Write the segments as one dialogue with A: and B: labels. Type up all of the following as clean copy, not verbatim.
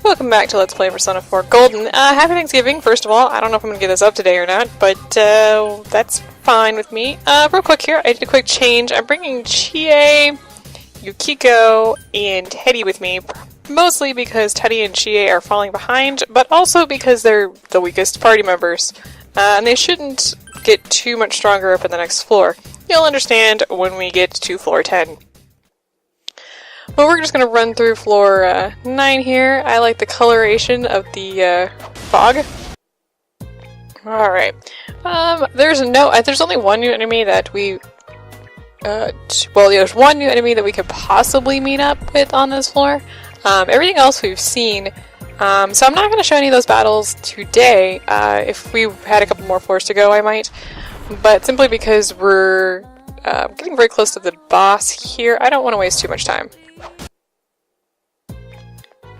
A: Welcome back to Let's Play Persona 4 Golden. Happy Thanksgiving, first of all. I don't know if I'm going to get this up today or not, but that's fine with me. Real quick here, I did a quick change. I'm bringing Chie, Yukiko, and Teddy with me, mostly because Teddy and Chie are falling behind, but also because they're the weakest party members, and they shouldn't get too much stronger up in the next floor. You'll understand when we get to floor 10. But we're just going to run through floor 9 here. I like the coloration of the fog. Alright. There's only one new enemy that we... there's one new enemy that we could possibly meet up with on this floor. Everything else we've seen. So I'm not going to show any of those battles today. If we had a couple more floors to go, I might. But simply because we're getting very close to the boss here, I don't want to waste too much time.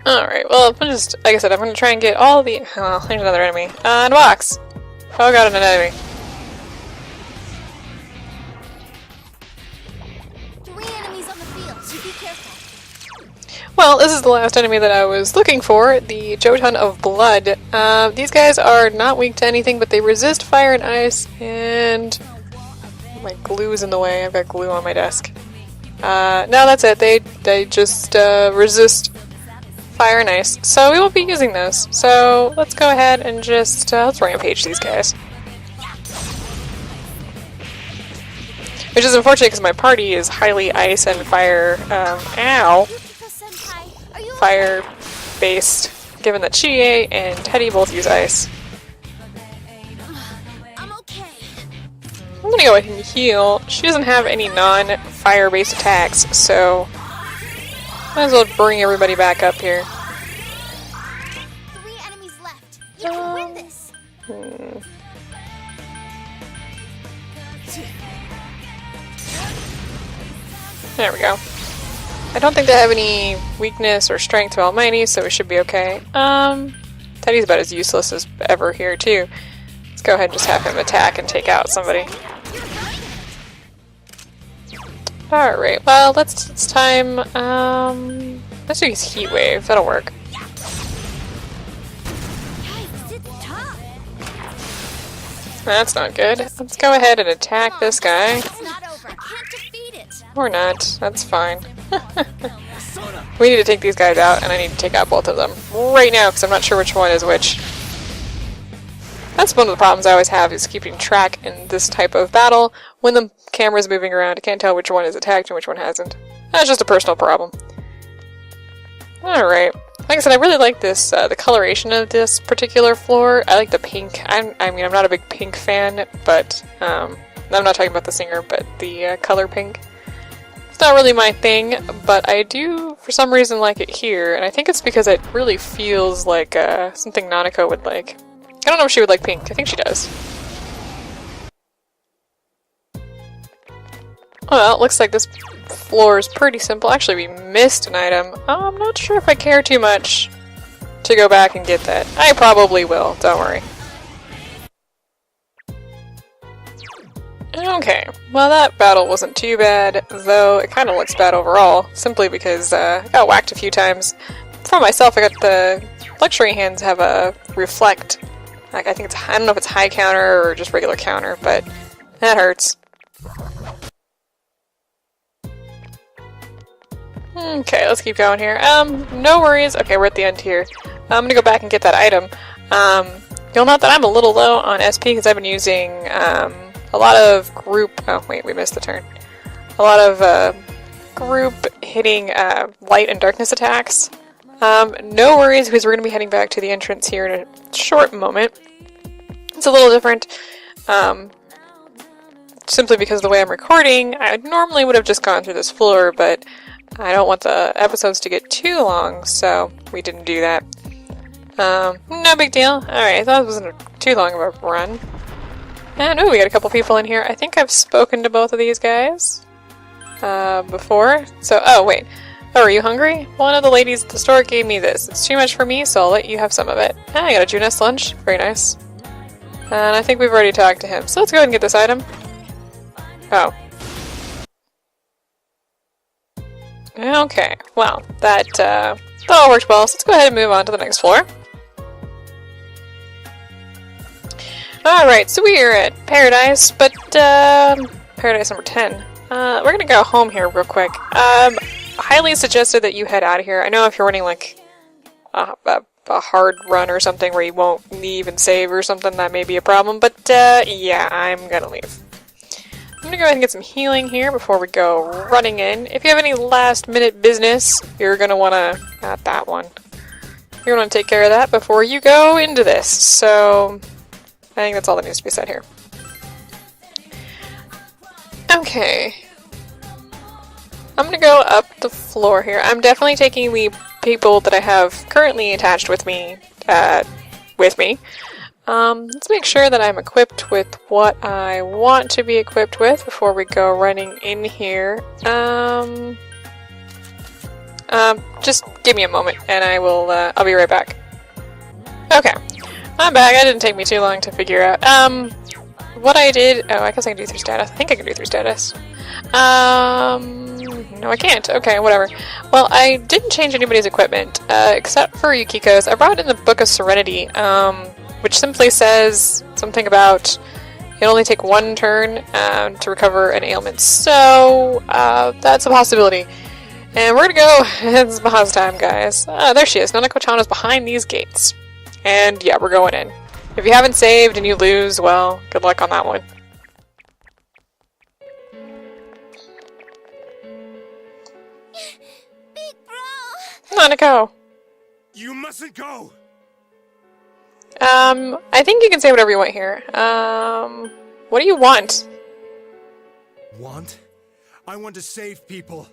A: Alright, well, like I said, I'm going to try and get all the... Oh, there's another enemy. In a box! Oh god, an enemy.
B: 3 enemies on the field, so be careful.
A: Well, this is the last enemy that I was looking for, the Jotun of Blood. These guys are not weak to anything, but they resist fire and ice, and... My glue's in the way. I've got glue on my desk. No, that's it. They just resist fire and ice. So we won't be using those. So let's go ahead and just let's rampage these guys. Which is unfortunate because my party is highly ice and fire, fire based, given that Chie and Teddy both use ice. I'm gonna go ahead and heal. She doesn't have any non-fire based attacks, so might as well bring everybody back up here.
B: 3 enemies left. You can win this.
A: There we go. I don't think they have any weakness or strength to Almighty, so we should be okay. Teddy's about as useless as ever here, too. Let's go ahead and just have him attack and take out somebody. Alright, well, it's time, let's use Heat Wave, that'll work. That's not good. Let's go ahead and attack this guy. Or not, that's fine. We need to take these guys out, and I need to take out both of them right now, because I'm not sure which one is which. That's one of the problems I always have, is keeping track in this type of battle. When the camera's moving around, I can't tell which one is attacked and which one hasn't. That's just a personal problem. Alright. Like I said, I really like this, the coloration of this particular floor. I like the pink. I'm not a big pink fan, but, I'm not talking about the singer, but the color pink. It's not really my thing, but I do, for some reason, like it here, and I think it's because it really feels like, something Nanako would like. I don't know if she would like pink. I think she does. Well, it looks like this floor is pretty simple. Actually, we missed an item. I'm not sure if I care too much to go back and get that. I probably will, don't worry. Okay, well that battle wasn't too bad, though it kind of looks bad overall, simply because I got whacked a few times. For myself, I got the luxury hands have a reflect. Like, I don't know if it's high counter or just regular counter, but that hurts. Okay, let's keep going here. No worries. Okay, we're at the end here. I'm gonna go back and get that item. You'll note that I'm a little low on SP because I've been using, a lot of group... Oh, wait, we missed the turn. A lot of, group hitting, light and darkness attacks. No worries, because we're going to be heading back to the entrance here in a short moment. It's a little different, simply because of the way I'm recording. I normally would have just gone through this floor, but I don't want the episodes to get too long, so we didn't do that. No big deal. Alright, I thought it wasn't too long of a run. And, ooh, we got a couple people in here. I think I've spoken to both of these guys, before. So, oh, wait. Oh, are you hungry? One of the ladies at the store gave me this. It's too much for me, so I'll let you have some of it. Ah, I got a Juness lunch. Very nice. And I think we've already talked to him. So let's go ahead and get this item. Oh. Okay. Well, that That all worked well, so let's go ahead and move on to the next floor. Alright, so we are at Paradise, but, Paradise number 10. We're gonna go home here real quick. Highly suggested that you head out of here. I know if you're running, like, a hard run or something where you won't leave and save or something, that may be a problem, but, yeah, I'm gonna leave. I'm gonna go ahead and get some healing here before we go running in. If you have any last-minute business, you're gonna wanna... not that one. You're gonna take care of that before you go into this, so... I think that's all that needs to be said here. Okay. I'm gonna go up the floor here. I'm definitely taking the people that I have currently attached with me, let's make sure that I'm equipped with what I want to be equipped with before we go running in here. Just give me a moment and I will, I'll be right back. Okay. I'm back. It didn't take me too long to figure out. What I did... oh, I guess I can do through status. I think I can do through status. No, I can't. Okay, whatever. Well, I didn't change anybody's equipment, except for Yukiko's. I brought in the Book of Serenity, which simply says something about it'll only take one turn to recover an ailment. So, that's a possibility. And we're gonna go... it's Baha's time, guys. There she is. Nanako-chan is behind these gates. And yeah, we're going in. If you haven't saved and you lose, well, good luck on that one.
B: Big bro!
A: Nanako!
C: You mustn't go!
A: I think you can say whatever you want here. What do you want?
C: Want? I want to save people.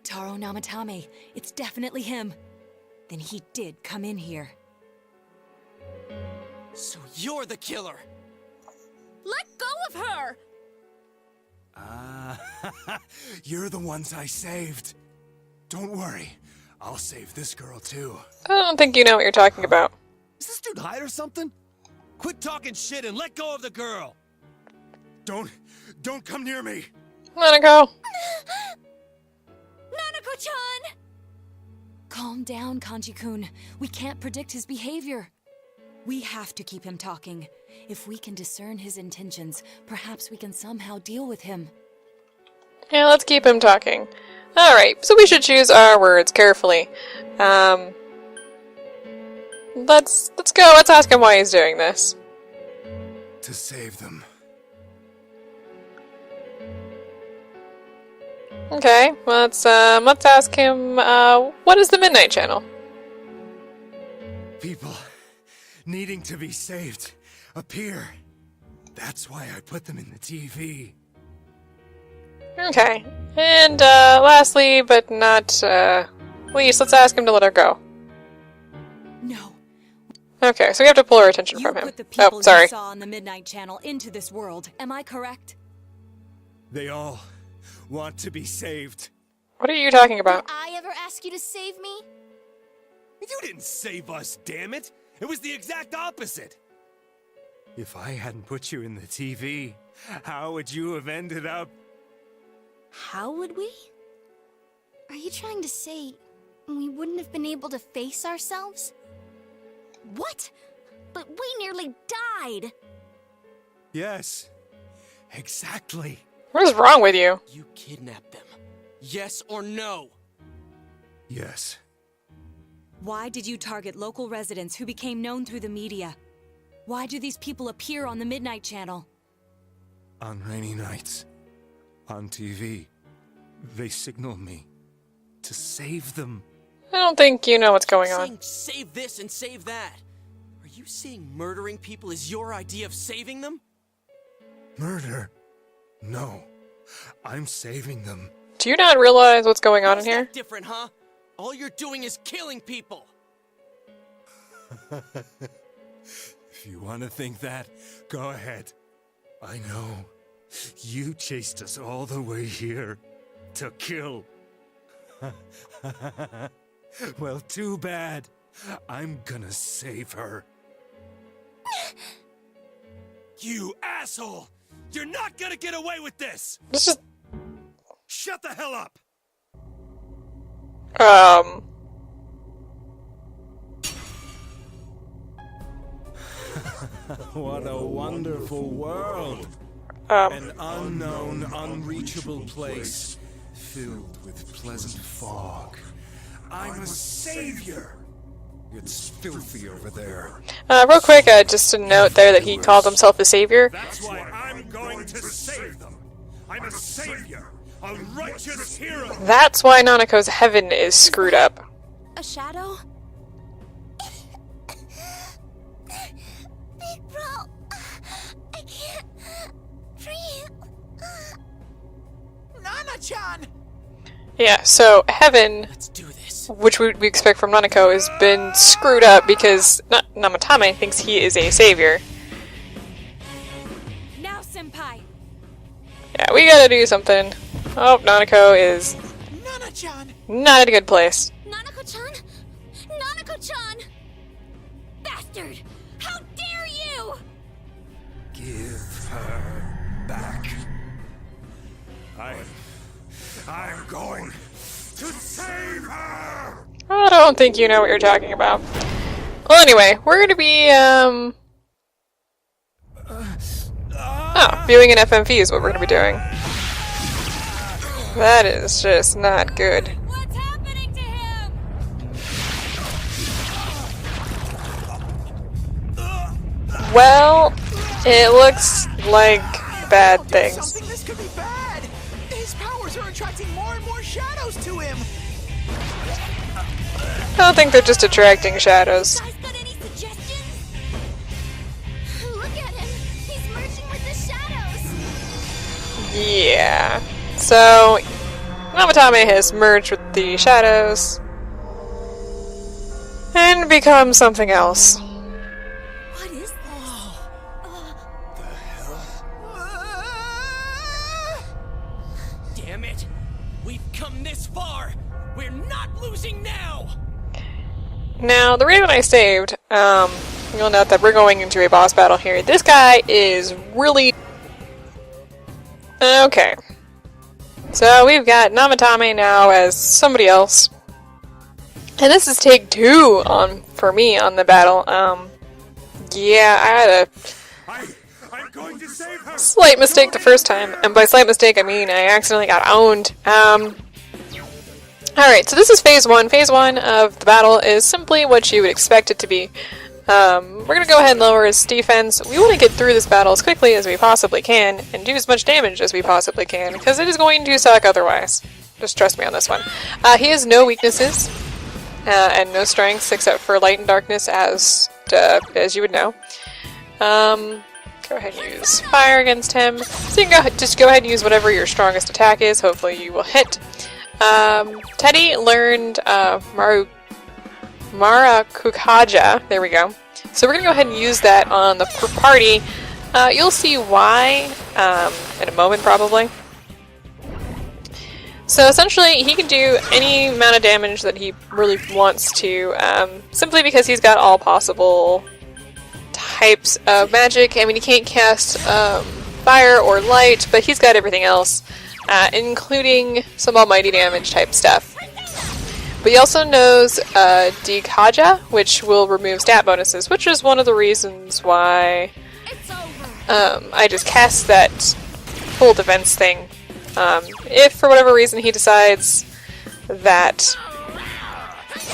D: Taro Namatame, it's definitely him. Then he did come in here.
E: So you're the killer!
B: Let go of her!
C: You're the ones I saved. Don't worry, I'll save this girl too.
A: I don't think you know what you're talking about.
C: Is this dude high or something? Quit talking shit and let go of the girl! Don't come near me!
A: Nanako!
B: Nanako-chan!
D: Calm down, Kanji-kun. We can't predict his behavior. We have to keep him talking. If we can discern his intentions, perhaps we can somehow deal with him.
A: Yeah, let's keep him talking. Alright, so we should choose our words carefully. Let's go. Let's ask him why he's doing this.
C: To save them.
A: Okay, let's ask him, what is the Midnight Channel?
C: People needing to be saved appear. That's why I put them in the TV.
A: Okay, and, lastly, but not, least, let's ask him to let her go.
D: No.
A: Okay, so we have to pull our attention
D: You
A: from him.
D: put the people
A: Oh, sorry.
D: you saw on the Midnight Channel into this world. Am I correct?
C: They all want to be saved.
A: What are you talking about?
B: Did I ever ask you to save me?
C: You didn't save us, damn it! It was the exact opposite! If I hadn't put you in the TV, how would you have ended up?
B: How would we? Are you trying to say we wouldn't have been able to face ourselves? What? But we nearly died!
C: Yes, exactly.
A: What is wrong with you?
E: You kidnapped them. Yes or no?
C: Yes.
D: Why did you target local residents who became known through the media? Why do these people appear on the Midnight Channel?
C: On rainy nights, on TV, they signal me to save them.
A: I don't think you know what's going on.
E: Saying save this and save that. Are you saying murdering people is your idea of saving them?
C: Murder? No. I'm saving them.
A: Do you not realize what's going on in
E: How's
A: here?
E: that different, huh? All you're doing is killing people.
C: If you want to think that, go ahead. I know. You chased us all the way here to kill. Well, too bad. I'm gonna save her. You asshole! You're not gonna get away with this!
A: This is...
C: Shut the hell up! What a wonderful world.
A: Um,
C: An unknown, unreachable place filled with pleasant fog. I'm a savior. It's filthy over there.
A: real quick, just to note there that he called himself a savior.
C: That's why I'm going to save them. I'm a savior, a righteous hero.
A: That's why Nanako's heaven is screwed up.
B: A shadow? Big bro, I can't breathe.
E: Nana-chan!
A: Yeah, so heaven,
E: Let's do this.
A: which we expect from Nanako, has been screwed up because Namatame thinks he is a savior.
D: Now, Senpai!
A: Yeah, we gotta do something. Oh, Nanako is
E: Nana-chan!
A: not in a good place.
B: Nanako-chan? Nanako-chan! Bastard! How dare you!
C: Give her back. I'm going to save her!
A: I don't think you know what you're talking about. Well, anyway, we're gonna be, viewing an FMV is what we're gonna be doing. That is just not good.
D: What's happening to him?
A: Well, it looks like bad things.
E: Something this could be bad! His powers are attracting more and more shadows to him!
A: I don't think they're just attracting shadows.
B: Guys got any suggestions? Look at him! He's merging with the shadows!
A: Yeah. So, Namatame has merged with the shadows and become something else.
B: What is this?
E: Damn it! We've come this far! We're not losing now!
A: Now, the reason I saved, you'll note that we're going into a boss battle here. This guy is really... Okay. So, we've got Namatame now as somebody else. And this is take 2 for me on the battle. Yeah, I had a
C: I'm going to save her!
A: slight mistake the first time. And by slight mistake, I mean I accidentally got owned. Alright, so this is phase 1. Phase 1 of the battle is simply what you would expect it to be. We're going to go ahead and lower his defense. We want to get through this battle as quickly as we possibly can and do as much damage as we possibly can, because it is going to suck otherwise. Just trust me on this one. He has no weaknesses and no strengths except for light and darkness, as you would know. Go ahead and use fire against him. So you can just go ahead and use whatever your strongest attack is. Hopefully you will hit. Teddy learned Marakukaja. There we go. So we're going to go ahead and use that on the party. You'll see why in a moment, probably. So essentially, he can do any amount of damage that he really wants to, simply because he's got all possible types of magic. I mean, he can't cast fire or light, but he's got everything else. Including some almighty damage type stuff. But he also knows Dikaja, which will remove stat bonuses, which is one of the reasons why I just cast that full defense thing. If for whatever reason he decides that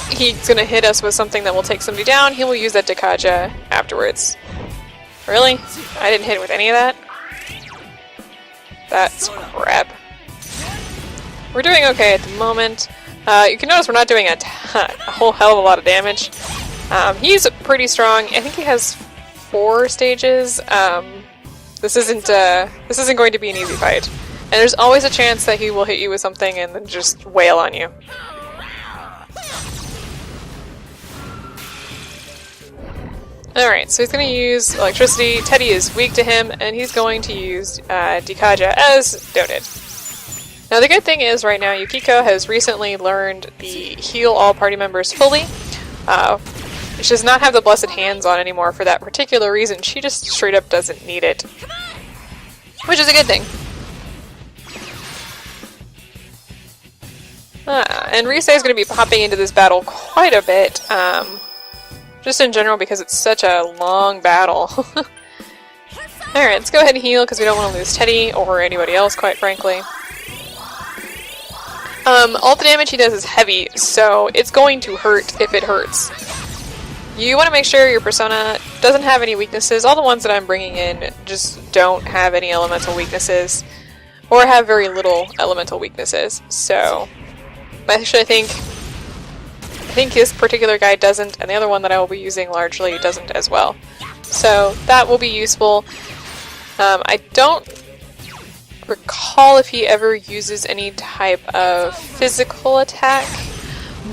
A: he's going to hit us with something that will take somebody down, he will use that Dikaja afterwards. Really? I didn't hit it with any of that? That's crap. We're doing okay at the moment. You can notice we're not doing a whole hell of a lot of damage. He's pretty strong. I think he has 4 stages. This isn't going to be an easy fight. And there's always a chance that he will hit you with something and then just wail on you. Alright, so he's going to use electricity. Teddy is weak to him, and he's going to use Dikaja as noted. Now the good thing is, right now, Yukiko has recently learned the heal all party members fully. She does not have the blessed hands on anymore for that particular reason. She just straight up doesn't need it. Which is a good thing. And Risei is going to be popping into this battle quite a bit. Just in general because it's such a long battle. Alright, let's go ahead and heal because we don't want to lose Teddy or anybody else, quite frankly. All the damage he does is heavy, so it's going to hurt if it hurts. You want to make sure your persona doesn't have any weaknesses. All the ones that I'm bringing in just don't have any elemental weaknesses, or have very little elemental weaknesses. So, actually I think this particular guy doesn't, and the other one that I will be using largely doesn't as well. So that will be useful. I don't recall if he ever uses any type of physical attack,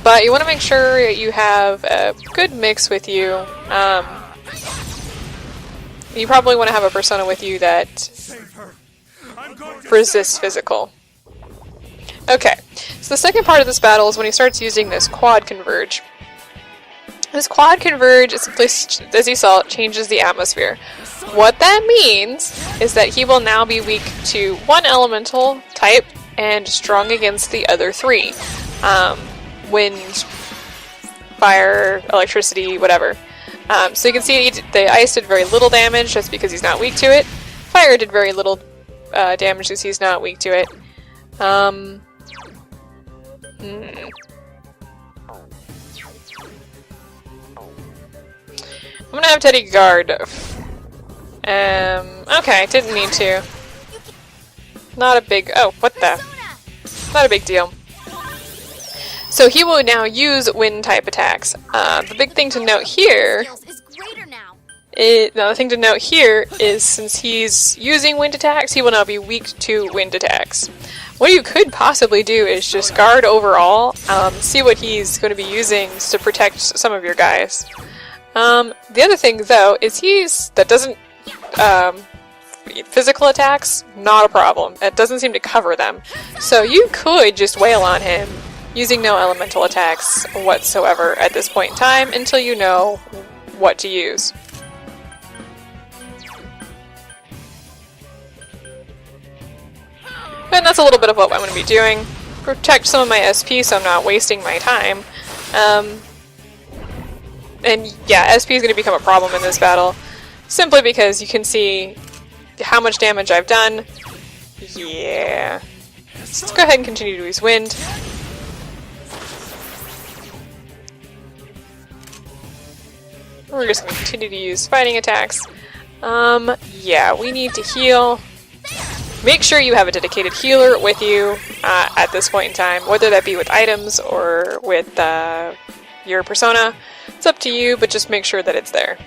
A: but you want to make sure that you have a good mix with you. You probably want to have a persona with you that resists physical. Okay, so the second part of this battle is when he starts using this quad converge. This quad converge, is simply, as you saw, it changes the atmosphere. What that means is that he will now be weak to one elemental type and strong against the other three. Wind, fire, electricity, whatever. So you can see the ice did very little damage just because he's not weak to it. Fire did very little damage because he's not weak to it. I'm gonna have Teddy guard. Okay, didn't need to. Not a big... Oh, what the? Not a big deal. So he will now use wind type attacks. The big thing to note here... the thing to note here is since he's using wind attacks, he will now be weak to wind attacks. What you could possibly do is just guard overall, see what he's going to be using to protect some of your guys. The other thing, though, is that doesn't, physical attacks, not a problem. It doesn't seem to cover them. So you could just wail on him, using no elemental attacks whatsoever at this point in time, until you know what to use. And that's a little bit of what I'm going to be doing. Protect some of my SP so I'm not wasting my time. And yeah, SP is going to become a problem in this battle, simply because you can see how much damage I've done. Yeah. Let's go ahead and continue to use wind. We're just going to continue to use fighting attacks. Yeah, we need to heal. Make sure you have a dedicated healer with you at this point in time, whether that be with items or with your persona. It's up to you, but just make sure that it's there.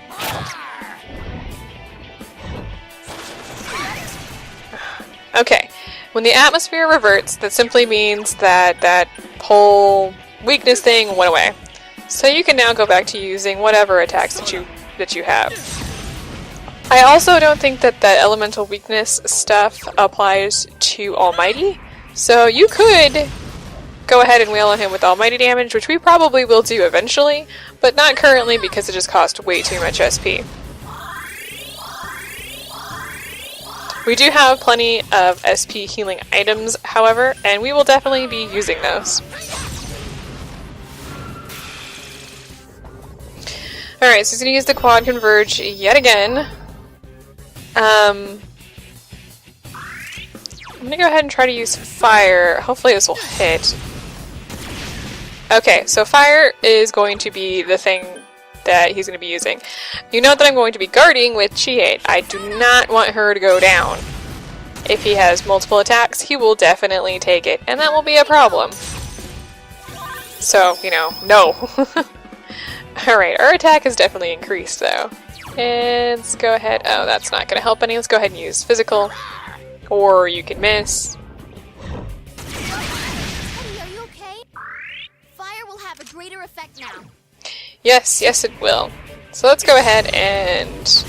A: Okay, when the atmosphere reverts, that simply means that that whole weakness thing went away. So you can now go back to using whatever attacks that you have. I also don't think that that elemental weakness stuff applies to Almighty, so you could go ahead and wail on him with Almighty damage, which we probably will do eventually, but not currently because it just costs way too much SP. We do have plenty of SP healing items, however, and we will definitely be using those. Alright, so he's going to use the quad converge yet again. I'm going to go ahead and try to use fire. Hopefully this will hit. Okay, so fire is going to be the thing that he's going to be using. You know that I'm going to be guarding with Chi-8. I do not want her to go down. If he has multiple attacks, he will definitely take it, and that will be a problem. So, you know, no. Alright, our attack is definitely increased, though. And let's go ahead. Oh, that's not going to help any. Let's go ahead and use physical. Or you can miss.
B: Teddy, are you okay? Fire will have a greater effect now.
A: Yes, yes it will. So let's go ahead and...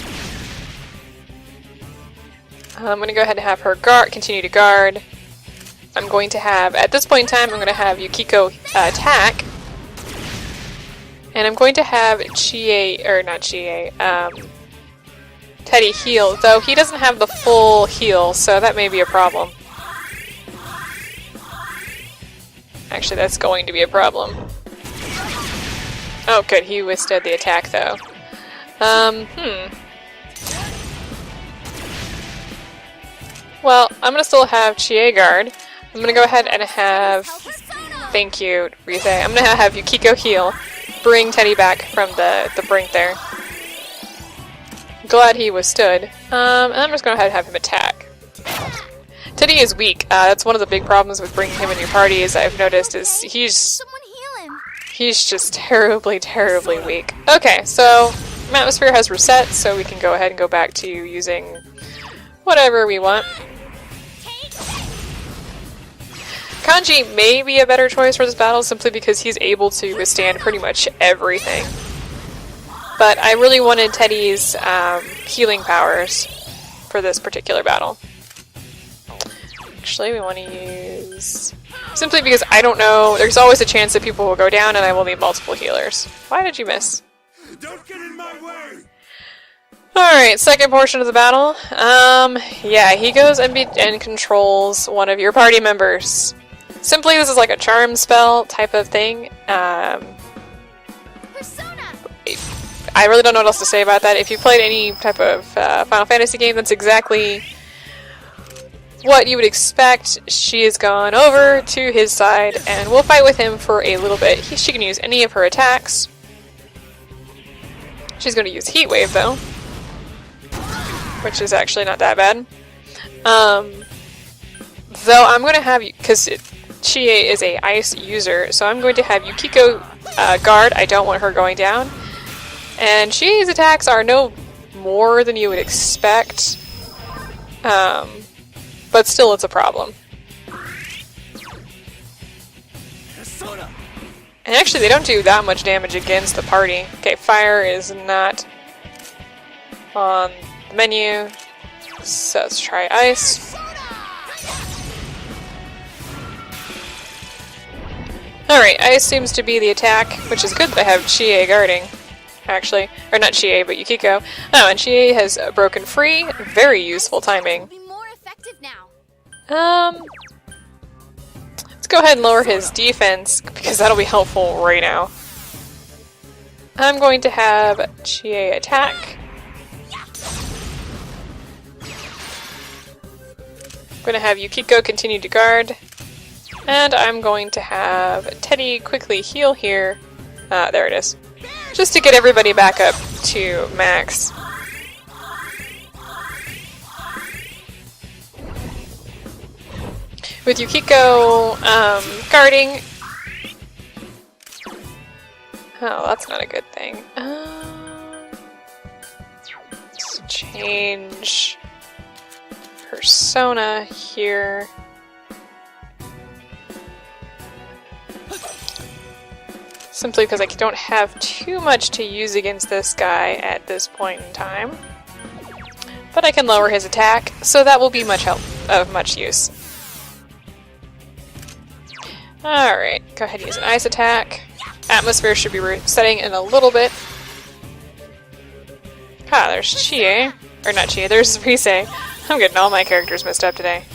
A: I'm going to go ahead and have her continue to guard. I'm going to have, at this point in time, I'm going to have Yukiko attack. And I'm going to have Teddy heal, though he doesn't have the full heal, so that may be a problem. Actually, that's going to be a problem. Oh, good. He withstood the attack, though. Well, I'm gonna still have Chie guard. I'm gonna go ahead and have... Thank you, Rize. I'm gonna have Yukiko heal. Bring Teddy back from the brink there. Glad he withstood. And I'm just gonna go ahead and have him attack. Teddy is weak. That's one of the big problems with bringing him in your party, as I've noticed, is he's just terribly, terribly weak. Okay, so atmosphere has reset, so we can go ahead and go back to using whatever we want. Kanji may be a better choice for this battle simply because he's able to withstand pretty much everything. But I really wanted Teddy's healing powers for this particular battle. Actually, we want to use... Simply because I don't know, there's always a chance that people will go down and I will need multiple healers. Why did you miss?
C: Don't get in my way!
A: Alright, second portion of the battle. Yeah, he goes and controls one of your party members. Simply, this is like a charm spell type of thing. I really don't know what else to say about that. If you played any type of Final Fantasy game, that's exactly what you would expect. She has gone over to his side, and we'll fight with him for a little bit. She can use any of her attacks. She's going to use Heat Wave, though, which is actually not that bad. Though I'm going to have you, because Chie is a ice user, so I'm going to have Yukiko guard. I don't want her going down. And Chie's attacks are no more than you would expect. But still, it's a problem. And actually, they don't do that much damage against the party. Okay, fire is not on the menu. So let's try ice. Alright, ice seems to be the attack, which is good that I have Chie guarding. Actually. Or not Chie, but Yukiko. Oh, and Chie has broken free. Very useful timing. Let's go ahead and lower his defense, because that'll be helpful right now. I'm going to have Chie attack. I'm going to have Yukiko continue to guard. And I'm going to have Teddy quickly heal here. There it is. Just to get everybody back up to max. With Yukiko guarding... Oh, that's not a good thing. Let's change persona here. Simply because I don't have too much to use against this guy at this point in time. But I can lower his attack, so that will be much use. Alright, go ahead and use an ice attack. Atmosphere should be resetting in a little bit. Ah, there's Chie. Or not Chie, there's Rise. I'm getting all my characters messed up today.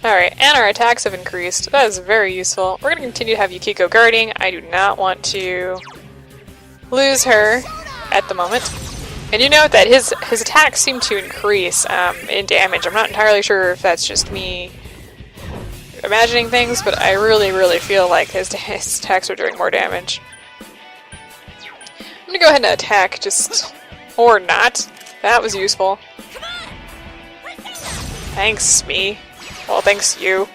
A: Alright, and our attacks have increased. That is very useful. We're going to continue to have Yukiko guarding. I do not want to lose her at the moment. And you note that his attacks seem to increase in damage. I'm not entirely sure if that's just me imagining things, but I really, really feel like his attacks are doing more damage. I'm going to go ahead and attack, just... or not. That was useful. Thanks, me. Well, thanks, you.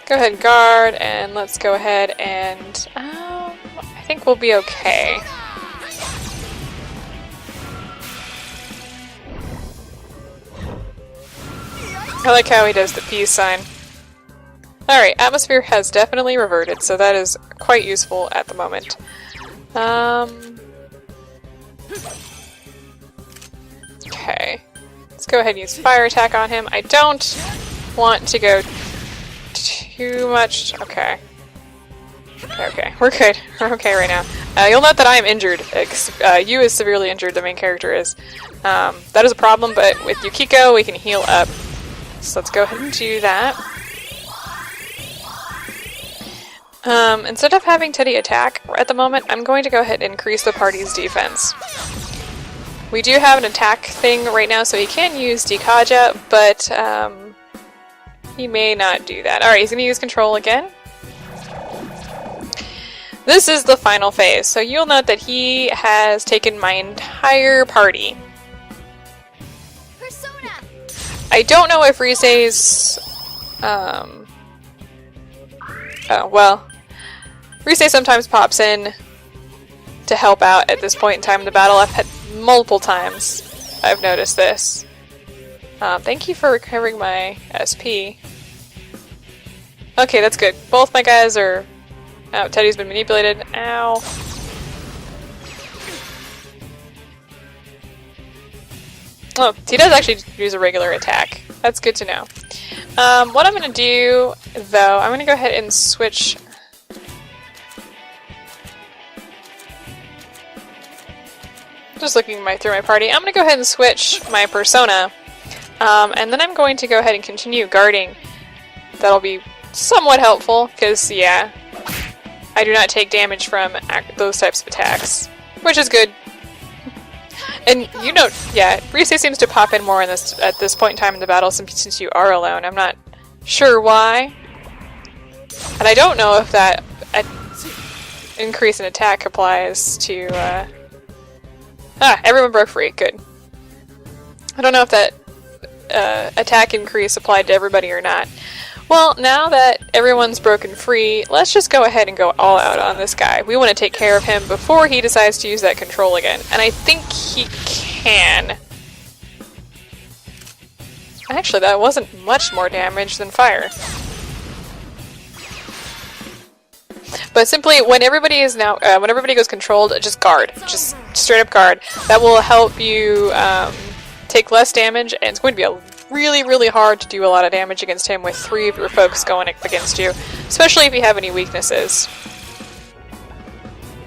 A: Go ahead and guard, and let's go ahead and... I think we'll be okay. I like how he does the peace sign. Alright, atmosphere has definitely reverted, so that is quite useful at the moment. Okay. Let's go ahead and use fire attack on him. I don't want to go too much... Okay. Okay, we're good. We're okay right now. You'll note that I am injured. Yu is severely injured, the main character is. That is a problem, but with Yukiko we can heal up. So let's go ahead and do that. Instead of having Teddy attack at the moment, I'm going to go ahead and increase the party's defense. We do have an attack thing right now, so he can use Dikaja, but he may not do that. Alright, he's going to use control again. This is the final phase, so you'll note that he has taken my entire party.
B: Persona!
A: I don't know if Rise's... oh, well... Rise sometimes pops in to help out at this point in time in the battle. I've had multiple times I've noticed this. Thank you for recovering my SP. Okay, that's good. Both my guys are... Oh, Teddy's been manipulated. Ow. Oh, he does actually use a regular attack. That's good to know. What I'm going to do, though, I'm going to go ahead and switch... Just looking through my party. I'm going to go ahead and switch my persona. And then I'm going to go ahead and continue guarding. That'll be somewhat helpful, because, yeah, I do not take damage from those types of attacks, which is good. And you know, yeah, Rise seems to pop in more in this at this point in time in the battle since you are alone. I'm not sure why. And I don't know if that increase in attack applies to... everyone broke free. Good. I don't know if that attack increase applied to everybody or not. Well, now that everyone's broken free, let's just go ahead and go all out on this guy. We want to take care of him before he decides to use that control again. And I think he can. Actually, that wasn't much more damage than fire. But simply, when everybody is now, when everybody goes controlled, just guard. Just straight up guard. That will help you take less damage, and it's going to be really, really hard to do a lot of damage against him with 3 of your folks going against you, especially if you have any weaknesses.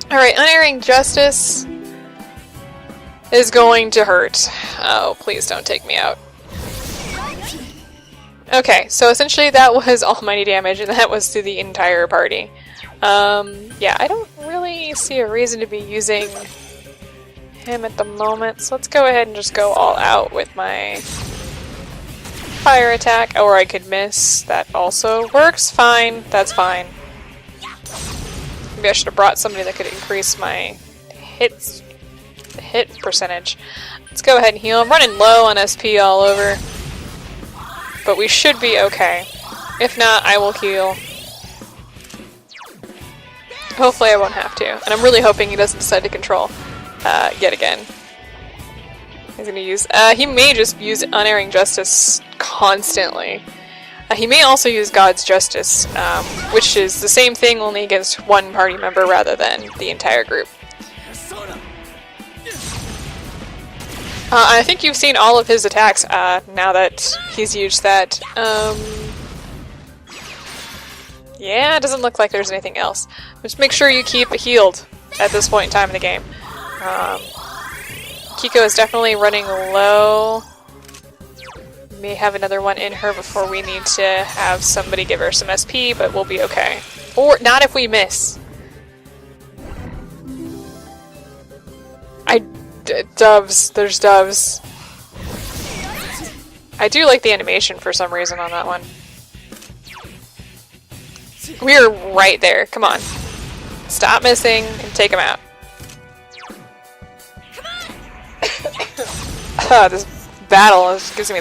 A: Alright, unerring justice is going to hurt. Oh, please don't take me out. Okay, so essentially that was almighty damage, and that was to the entire party. Yeah, I don't really see a reason to be using him at the moment, so let's go ahead and just go all out with my fire attack, or I could miss. That also works. Fine. That's fine. Maybe I should have brought somebody that could increase my hit percentage. Let's go ahead and heal. I'm running low on SP all over, but we should be okay. If not, I will heal. Hopefully I won't have to. And I'm really hoping he doesn't decide to control yet again. He's gonna use... he may just use Unerring Justice constantly. He may also use God's Justice, which is the same thing, only against one party member rather than the entire group. I think you've seen all of his attacks now that he's used that. Yeah, it doesn't look like there's anything else. Just make sure you keep healed at this point in time in the game. Kiko is definitely running low. May have another one in her before we need to have somebody give her some SP, but we'll be okay. Or not if we miss. Doves. There's doves. I do like the animation for some reason on that one. We're right there. Come on. Stop missing and take him out. This battle gives me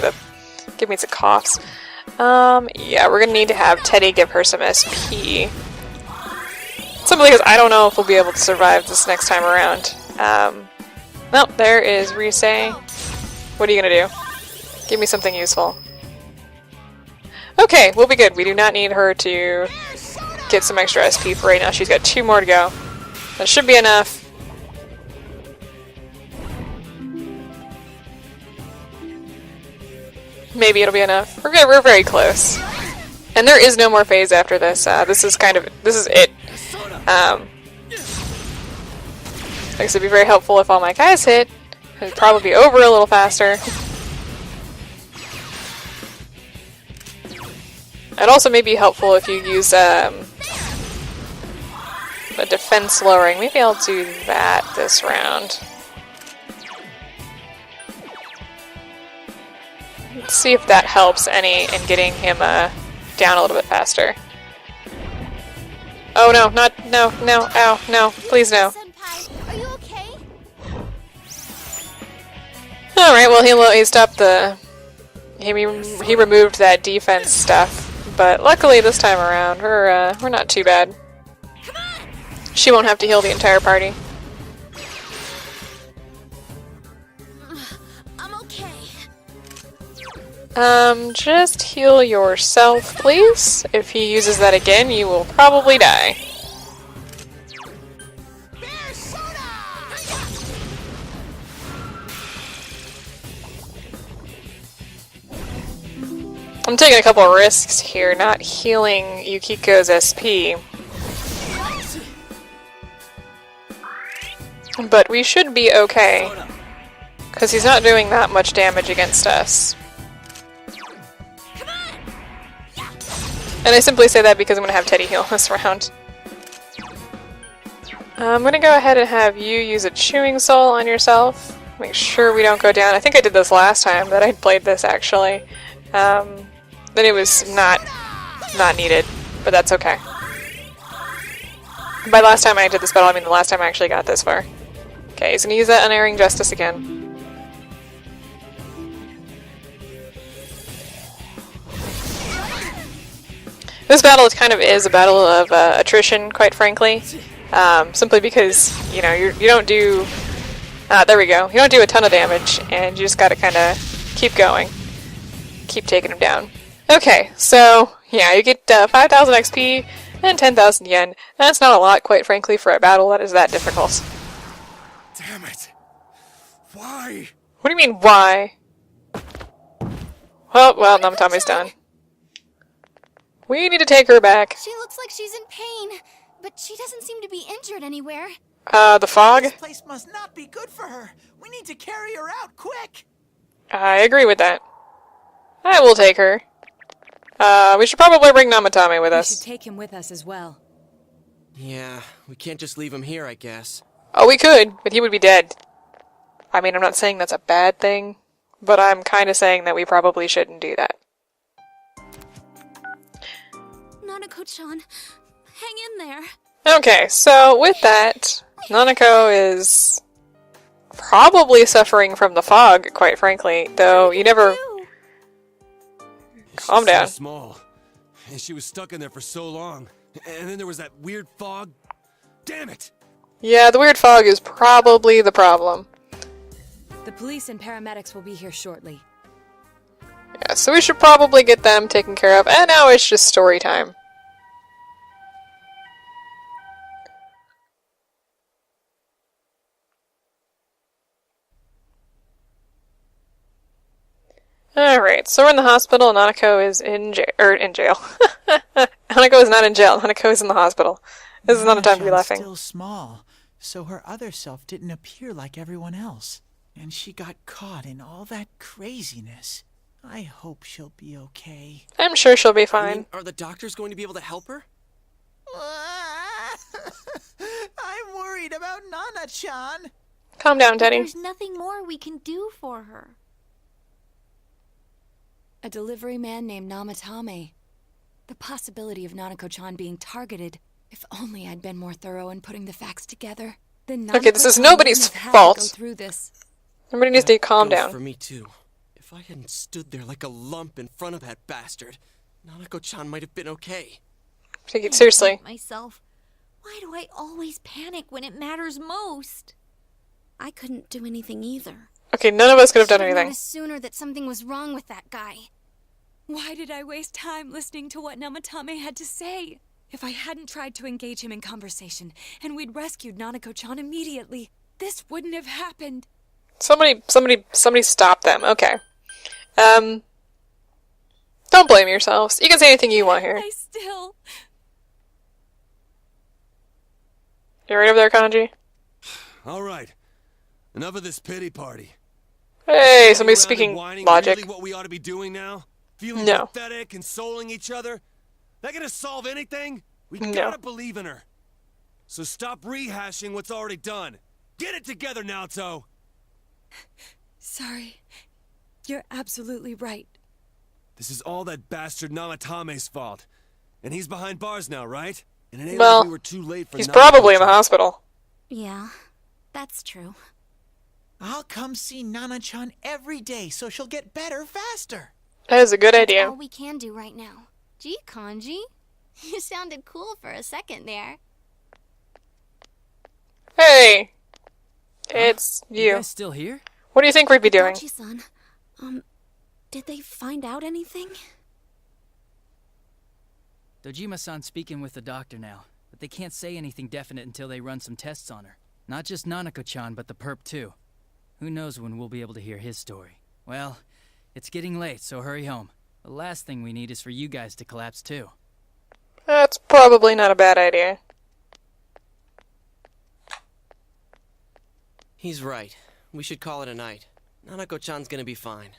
A: some coughs. Yeah, we're gonna need to have Teddy give her some SP. Simply because I don't know if we'll be able to survive this next time around. Nope, there is Rise. What are you gonna do? Give me something useful. Okay, we'll be good. We do not need her to get some extra SP for right now. She's got 2 more to go. That should be enough. Maybe it'll be enough. We're very close. And there is no more phase after this. This is it. Like I said, it'd be very helpful if all my guys hit. It'd probably be over a little faster. It'd also may be helpful if you use a defense lowering. Maybe I'll do that this round. Let's see if that helps any in getting him down a little bit faster. Oh no, no, ow, no, please no.
B: Senpai, are you okay?
A: Alright, well he stopped the... He removed that defense stuff. But luckily this time around, we're not too bad. She won't have to heal the entire party.
B: I'm okay.
A: Just heal yourself, please. If he uses that again, you will probably die. I'm taking a couple of risks here, not healing Yukiko's SP. But we should be okay, because he's not doing that much damage against us. And I simply say that because I'm going to have Teddy heal this round. I'm going to go ahead and have you use a Chewing Soul on yourself. Make sure we don't go down. I think I did this last time that I played this, actually. Then it was not needed, but that's okay. By last time I did this battle, I mean the last time I actually got this far. Okay, he's gonna use that Unerring Justice again. This battle kind of is a battle of attrition, quite frankly. Simply because, you know, you don't do... there we go. You don't do a ton of damage, and you just gotta kind of keep going. Keep taking him down. Okay, so, yeah, you get 5,000 XP and 10,000 yen. That's not a lot, quite frankly, for a battle that is that difficult.
C: Damn it! Why?
A: What do you mean, why? Well, Namatame's done. We need to take her back.
B: She looks like she's in pain, but she doesn't seem to be injured anywhere.
A: The fog?
F: This place must not be good for her. We need to carry her out, quick!
A: I agree with that. I will take her. We should probably bring Namatame with
D: We
A: us.
D: should take him with us as well.
E: Yeah, we can't just leave him here, I guess.
A: Oh, we could, but he would be dead. I mean, I'm not saying that's a bad thing, but I'm kind of saying that we probably shouldn't do that.
B: Nanako-chan, hang in there.
A: Okay, so with that, Nanako is probably suffering from the fog, quite frankly, though you never... Calm
C: She's so
A: down.
C: small, and she was stuck in there for so long. And then there was that weird fog. Damn it!
A: Yeah, the weird fog is probably the problem.
D: The police and paramedics will be here shortly.
A: Yeah, so we should probably get them taken care of, and now it's just story time. Alright, so we're in the hospital, and Nanako is in jail. Nanako is not in jail, Nanako is in the hospital. This is not a time to be laughing.
F: Still small, so her other self didn't appear like everyone else. And she got caught in all that craziness. I hope she'll be okay.
A: I'm sure she'll be
E: I
A: fine.
E: mean, are the doctors going to be able to help her?
F: I'm worried about Nana-chan.
A: Calm down, Teddy.
B: There's nothing more we can do for her.
D: A delivery man named Namatame. The possibility of Nanako-chan being targeted. If only I'd been more thorough in putting the facts together. Then
A: Okay, this is
D: Nanako-chan
A: nobody's
D: wouldn't have had
A: fault.
D: to go through this.
A: Everybody needs to calm
E: Goes
A: down.
E: for me too. If I hadn't stood there like a lump in front of that bastard, Nanako-chan might have been okay.
A: Take it seriously.
B: Myself. Why do I always panic when it matters most? I couldn't do anything either.
A: Okay, none of us could have done
B: Should've
A: anything.
B: noticed sooner that something was wrong with that guy.
D: Why did I waste time listening to what Namatame had to say? If I hadn't tried to engage him in conversation, and we'd rescued Nanako-chan immediately, this wouldn't have happened.
A: Somebody stop them. Okay. Don't blame yourselves. You can say anything you want here.
D: I still...
A: You right over there, Kanji?
C: Alright. Enough of this pity party.
A: Hey,
C: Sitting
A: somebody's
C: around
A: speaking
C: and whining
A: logic.
C: Really what we ought to be doing now? Feeling
A: No.
C: pathetic, consoling each other? That gonna solve anything? We
A: No.
C: gotta believe in her. So stop rehashing what's already done. Get it together, Naoto!
D: Sorry. You're absolutely right.
C: This is all that bastard Namatame's fault. And he's behind bars now, right? And it ain't
A: Well,
C: like we were too late for
A: he's probably in the hospital.
B: Yeah, that's true.
F: I'll come see Nana-chan every day so she'll get better faster.
A: That is a good idea.
B: All we can do right now. Gee, Kanji, you sounded cool for a second there.
A: Hey! It's
G: You
A: you.
G: guys still here?
A: What do you think we'd be doing?
B: Dachi-san, did they find out anything?
G: Dojima-san's speaking with the doctor now, but they can't say anything definite until they run some tests on her. Not just Nanako-chan, but the perp too. Who knows when we'll be able to hear his story. Well, it's getting late, so hurry home. The last thing we need is for you guys to collapse too.
A: That's probably not a bad idea.
E: He's right. We should call it a night. Nanako-chan's gonna be fine.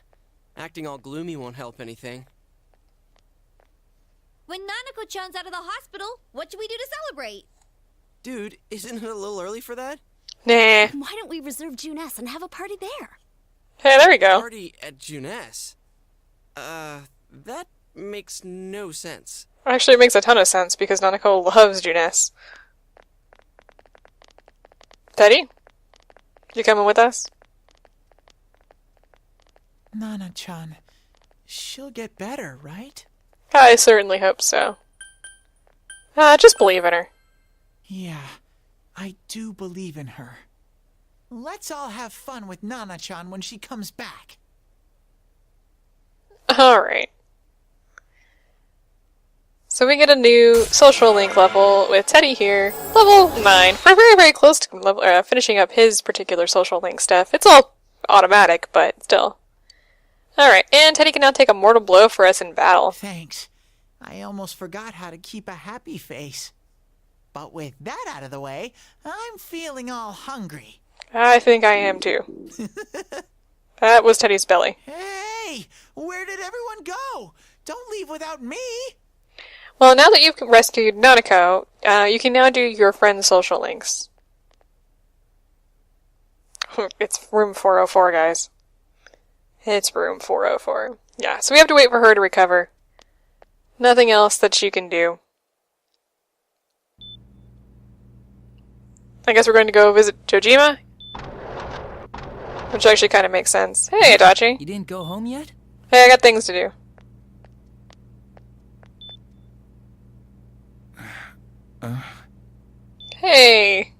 E: Acting all gloomy won't help anything.
H: When Nanako-chan's out of the hospital, what should we do to celebrate?
E: Dude, isn't it a little early for that?
A: Nah.
B: Why don't we reserve June S and have a party there?
A: Hey, there we go.
E: Party at Junes. That makes no sense.
A: Actually, it makes a ton of sense because Nanako loves Junes. Teddy? You coming with us?
F: Nana-chan, she'll get better, right?
A: I certainly hope so. Just believe in her.
F: Yeah, I do believe in her. Let's all have fun with Nana-chan when she comes back.
A: Alright. So we get a new social link level with Teddy here. Level 9. We're very, very close to level, finishing up his particular social link stuff. It's all automatic, but still. Alright, and Teddy can now take a mortal blow for us in battle.
F: Thanks. I almost forgot how to keep a happy face. But with that out of the way, I'm feeling all hungry.
A: I think I am too. That was Teddy's belly.
F: Hey! Where did everyone go? Don't leave without me!
A: Well, now that you've rescued Nanako, you can now do your friend's social links. It's room 404, guys. It's room 404. Yeah, so we have to wait for her to recover. Nothing else that you can do. I guess we're going to go visit Jojima? Which actually kind of makes sense. Hey, Adachi.
G: You didn't go home yet?
A: Hey, I got things to do. Hey!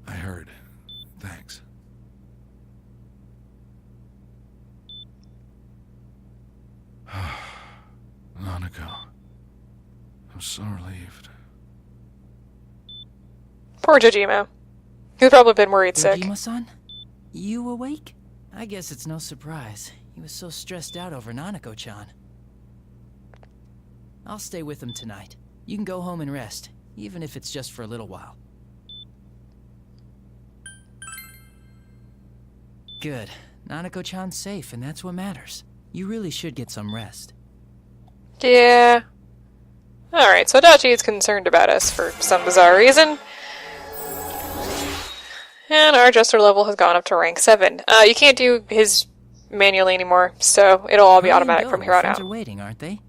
C: I heard. Thanks. Nanako. I'm so relieved.
A: Poor Jojima. He's probably been worried sick.
G: Dojima-san? You awake? I guess it's no surprise. He was so stressed out over Nanako-chan. I'll stay with him tonight. You can go home and rest, even if it's just for a little while. Good. Nanako-chan's safe, and that's what matters. You really should get some rest.
A: Yeah. Alright, so Adachi is concerned about us for some bizarre reason. And our adjuster level has gone up to rank 7. You can't do his manually anymore, so it'll all be automatic from here on out.
G: Friends are waiting, aren't they?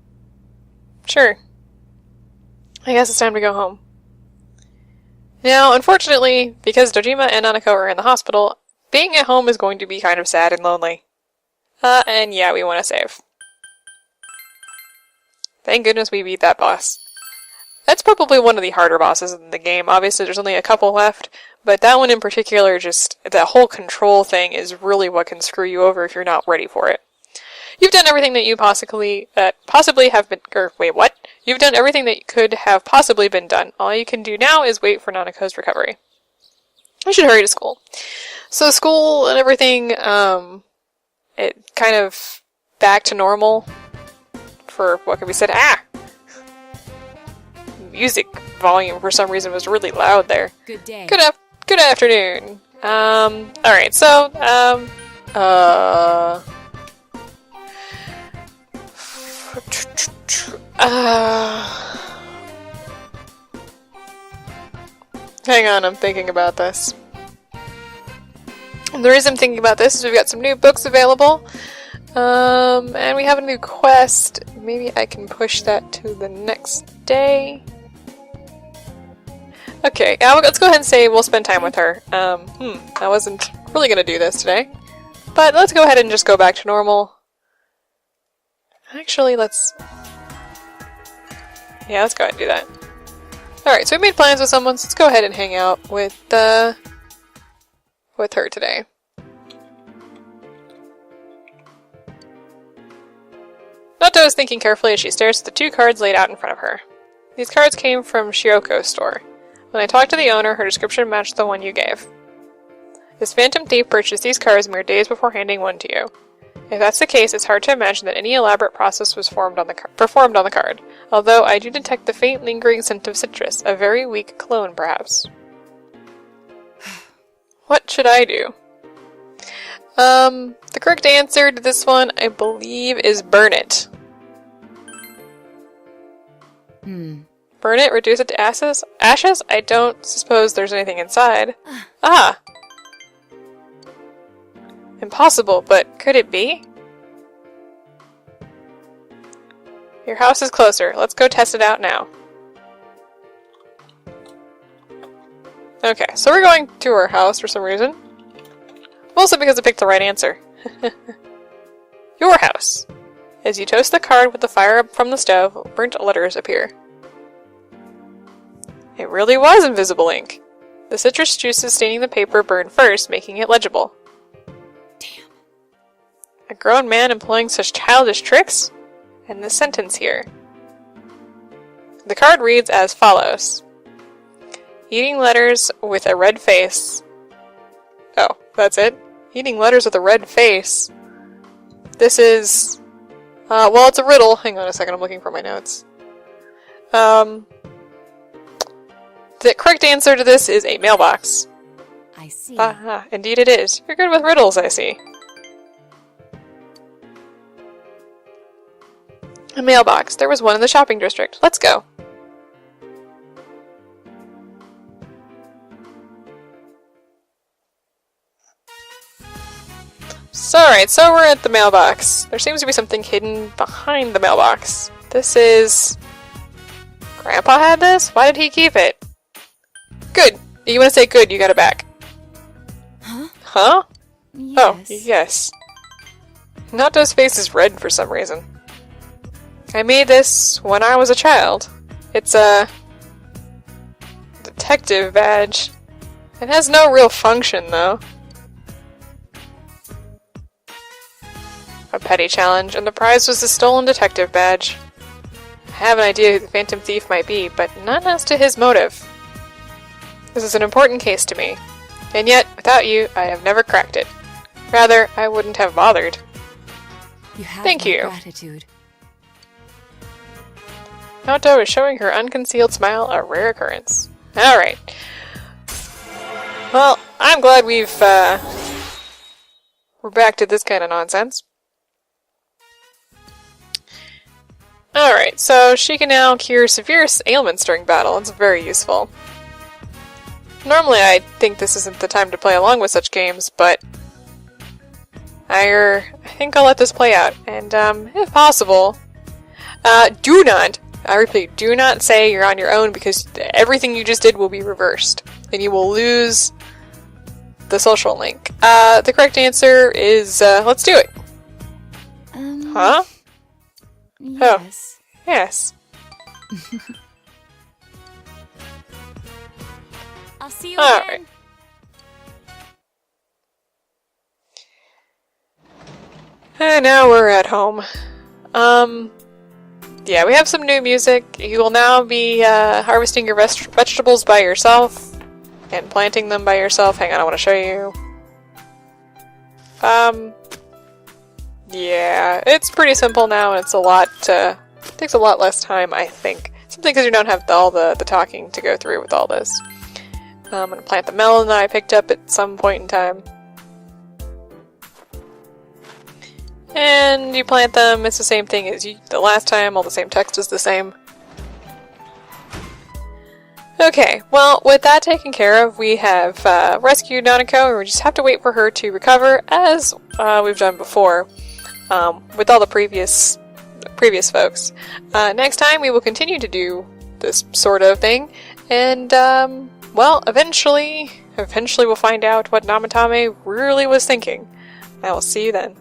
A: Sure. I guess it's time to go home. Now, unfortunately, because Dojima and Nanako are in the hospital, being at home is going to be kind of sad and lonely. And yeah, we want to save. Thank goodness we beat that boss. That's probably one of the harder bosses in the game. Obviously, there's only a couple left, but that one in particular, just that whole control thing is really what can screw you over if you're not ready for it. You've done everything that you possibly have been, wait, what? You've done everything that could have possibly been done. All you can do now is wait for Nanako's recovery. I should hurry to school. So school and everything, it kind of back to normal for, what can we say? Music volume for some reason was really loud there.
D: Good day.
A: Good afternoon. Alright, so, Hang on, I'm thinking about this. And the reason I'm thinking about this is we've got some new books available. And we have a new quest. Maybe I can push that to the next day. Okay, let's go ahead and say we'll spend time with her. I wasn't really gonna do this today. But let's go ahead and just go back to normal. Actually, let's go ahead and do that. Alright, so we made plans with someone, so let's go ahead and hang out with her today. Nato is thinking carefully as she stares at the 2 cards laid out in front of her. These cards came from Shioko's store. When I talked to the owner, her description matched the one you gave. This phantom thief purchased these cards mere days before handing one to you. If that's the case, it's hard to imagine that any elaborate process was performed on the card, although I do detect the faint lingering scent of citrus, a very weak clone, perhaps. What should I do? The correct answer to this one, I believe, is burn it. Burn it? Reduce it to ashes? Ashes? I don't suppose there's anything inside. Ah! Impossible, but could it be? Your house is closer. Let's go test it out now. Okay, so we're going to her house for some reason. Mostly because I picked the right answer. Your house. As you toast the card with the fire up from the stove, burnt letters appear. It really was invisible ink. The citrus juices staining the paper burned first, making it legible.
D: Damn.
A: A grown man employing such childish tricks? And this sentence here. The card reads as follows. Eating letters with a red face. Oh, that's it? Eating letters with a red face. This is... well, it's a riddle. Hang on a second, I'm looking for my notes. The correct answer to this is a mailbox.
D: I see.
A: Indeed it is. You're good with riddles, I see. A mailbox. There was one in the shopping district. Let's go. Alright, so we're at the mailbox. There seems to be something hidden behind the mailbox. This is... Grandpa had this? Why did he keep it? Good. You want to say good, you got it back.
D: Huh?
A: Huh?
D: Yes.
A: Oh, yes. Nato's face is red for some reason. I made this when I was a child. It's a... detective badge. It has no real function, though. A petty challenge, and the prize was the stolen detective badge. I have an idea who the Phantom Thief might be, but none as to his motive. This is an important case to me, and yet, without you, I have never cracked it. Rather, I wouldn't have bothered.
D: You have
A: Thank
D: my
A: you.
D: Gratitude.
A: Nato is showing her unconcealed smile, a rare occurrence. Alright. Well, I'm glad we're back to this kind of nonsense. Alright, so she can now cure severe ailments during battle. It's very useful. Normally I think this isn't the time to play along with such games, but I think I'll let this play out. And, if possible, do not, I repeat, do not say you're on your own, because everything you just did will be reversed. And you will lose the social link. The correct answer is, let's do it. Huh?
D: Yes.
A: Oh, yes.
D: I'll see you
A: All
D: again.
A: right. And now we're at home. Yeah, we have some new music. You will now be harvesting your vegetables by yourself and planting them by yourself. Hang on, I want to show you. Yeah, it's pretty simple now, and it's a lot, takes a lot less time, I think. Simply because you don't have all the talking to go through with all this. I'm gonna plant the melon that I picked up at some point in time. And you plant them, it's the same thing as the last time, all the same text is the same. Okay, well, with that taken care of, we have rescued Nanako, and we just have to wait for her to recover, as we've done before, with all the previous folks. Next time, we will continue to do this sort of thing, and, well, eventually we'll find out what Namatame really was thinking. I will see you then.